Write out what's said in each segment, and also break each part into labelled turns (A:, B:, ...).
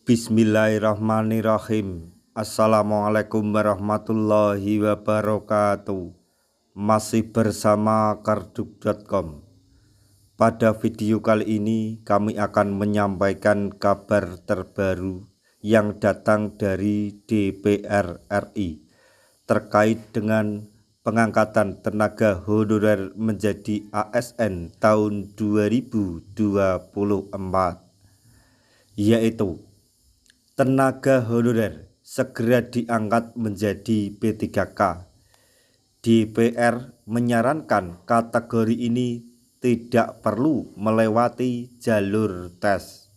A: Bismillahirrahmanirrahim. Assalamualaikum warahmatullahi wabarakatuh. Masih bersama karduk.com. Pada video kali ini kami akan menyampaikan kabar terbaru yang datang dari DPR RI terkait dengan pengangkatan tenaga honorer menjadi ASN tahun 2024, yaitu tenaga honorer segera diangkat menjadi P3K. DPR menyarankan kategori ini tidak perlu melewati jalur tes.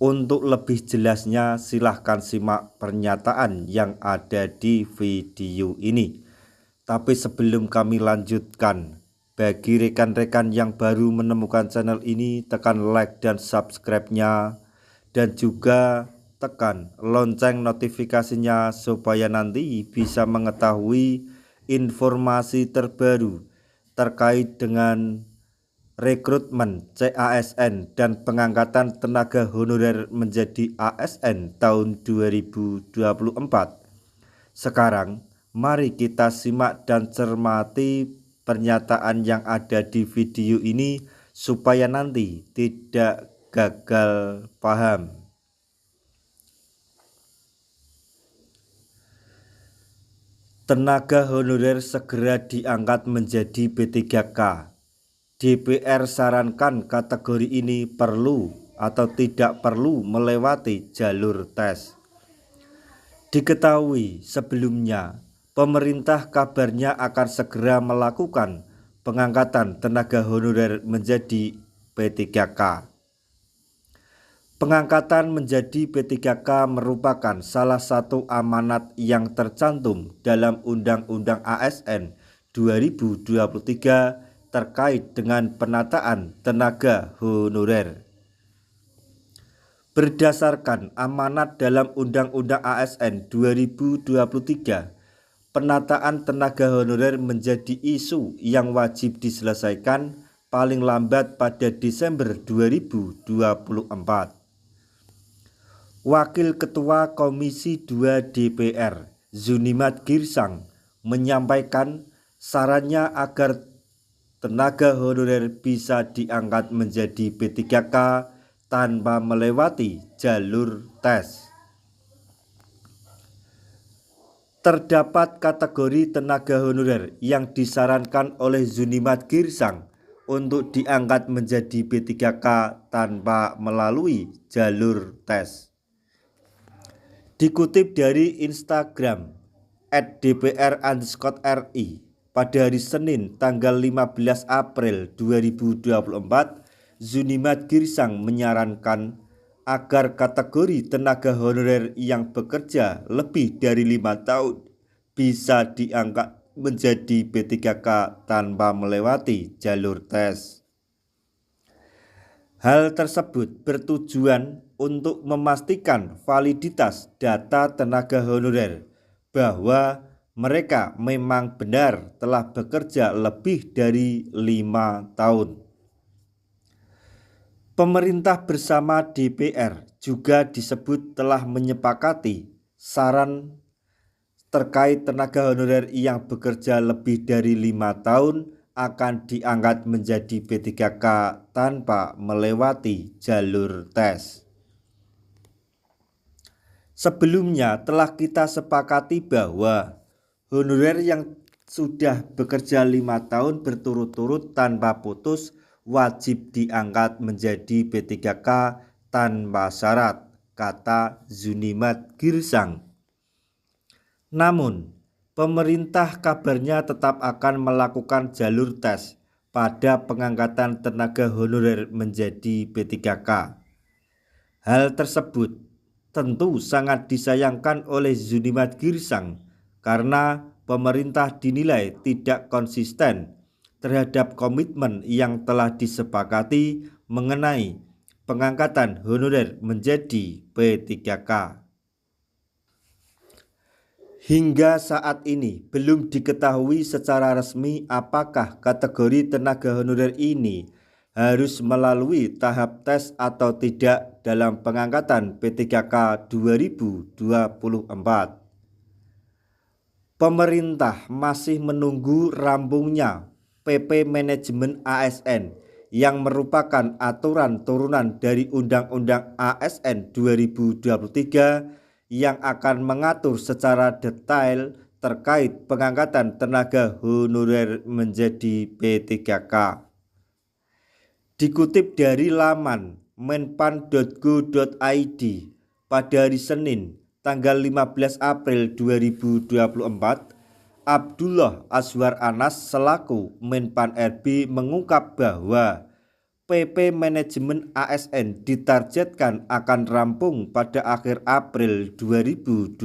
A: Untuk lebih jelasnya silahkan simak pernyataan yang ada di video ini. Tapi sebelum kami lanjutkan, bagi rekan-rekan yang baru menemukan channel ini, tekan like dan subscribe-nya, dan juga tekan lonceng notifikasinya supaya nanti bisa mengetahui informasi terbaru terkait dengan rekrutmen CASN dan pengangkatan tenaga honorer menjadi ASN tahun 2024. Sekarang mari kita simak dan cermati pernyataan yang ada di video ini supaya nanti tidak gagal paham. Tenaga honorer segera diangkat menjadi P3K. DPR sarankan kategori ini perlu atau tidak perlu melewati jalur tes. Diketahui sebelumnya, pemerintah kabarnya akan segera melakukan pengangkatan tenaga honorer menjadi P3K. Pengangkatan menjadi P3K merupakan salah satu amanat yang tercantum dalam Undang-Undang ASN 2023 terkait dengan penataan tenaga honorer. Berdasarkan amanat dalam Undang-Undang ASN 2023, penataan tenaga honorer menjadi isu yang wajib diselesaikan paling lambat pada Desember 2024. Wakil Ketua Komisi 2 DPR, Zunimat Girsang, menyampaikan sarannya agar tenaga honorer bisa diangkat menjadi P3K tanpa melewati jalur tes. Terdapat kategori tenaga honorer yang disarankan oleh Zunimat Girsang untuk diangkat menjadi P3K tanpa melalui jalur tes. Dikutip dari Instagram @dpr_ri pada hari Senin tanggal 15 April 2024, Zunimat Girsang menyarankan agar kategori tenaga honorer yang bekerja lebih dari 5 tahun bisa diangkat menjadi P3K tanpa melewati jalur tes. Hal tersebut bertujuan untuk memastikan validitas data tenaga honorer bahwa mereka memang benar telah bekerja lebih dari 5 tahun. Pemerintah bersama DPR juga disebut telah menyepakati saran terkait tenaga honorer yang bekerja lebih dari 5 tahun akan diangkat menjadi P3K tanpa melewati jalur tes. Sebelumnya telah kita sepakati bahwa honorer yang sudah bekerja 5 tahun berturut-turut tanpa putus wajib diangkat menjadi P3K tanpa syarat, kata Zunimat Girsang. Namun, pemerintah kabarnya tetap akan melakukan jalur tes pada pengangkatan tenaga honorer menjadi P3K. Hal tersebut tentu sangat disayangkan oleh Zunimat Girsang karena pemerintah dinilai tidak konsisten terhadap komitmen yang telah disepakati mengenai pengangkatan honorer menjadi P3K. Hingga saat ini belum diketahui secara resmi apakah kategori tenaga honorer ini harus melalui tahap tes atau tidak dalam pengangkatan P3K 2024. Pemerintah masih menunggu rampungnya PP Manajemen ASN yang merupakan aturan turunan dari Undang-Undang ASN 2023 yang akan mengatur secara detail terkait pengangkatan tenaga honorer menjadi P3K. Dikutip dari laman menpan.go.id pada hari Senin tanggal 15 April 2024, Abdullah Azwar Anas selaku Menpan RB mengungkap bahwa PP Manajemen ASN ditargetkan akan rampung pada akhir April 2024.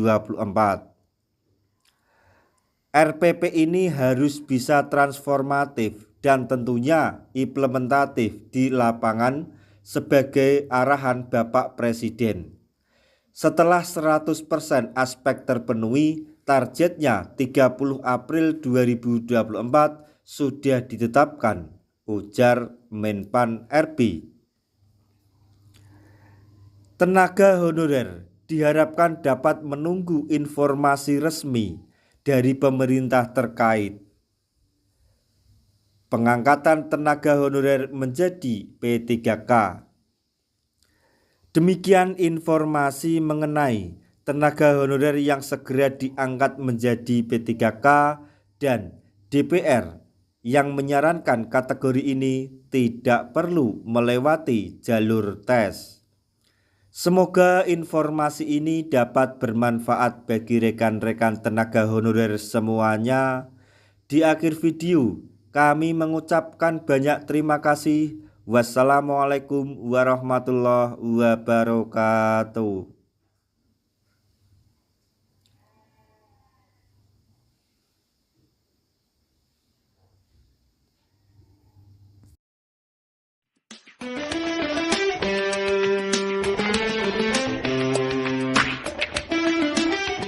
A: RPP ini harus bisa transformatif dan tentunya implementatif di lapangan sebagai arahan Bapak Presiden. Setelah 100% aspek terpenuhi, targetnya 30 April 2024 sudah ditetapkan, ujar Menpan RB. Tenaga honorer diharapkan dapat menunggu informasi resmi dari pemerintah terkait pengangkatan tenaga honorer menjadi P3K. Demikian informasi mengenai tenaga honorer yang segera diangkat menjadi P3K dan DPR yang menyarankan kategori ini tidak perlu melewati jalur tes. Semoga informasi ini dapat bermanfaat bagi rekan-rekan tenaga honorer semuanya. Di akhir video, kami mengucapkan banyak terima kasih. Wassalamualaikum warahmatullahi wabarakatuh.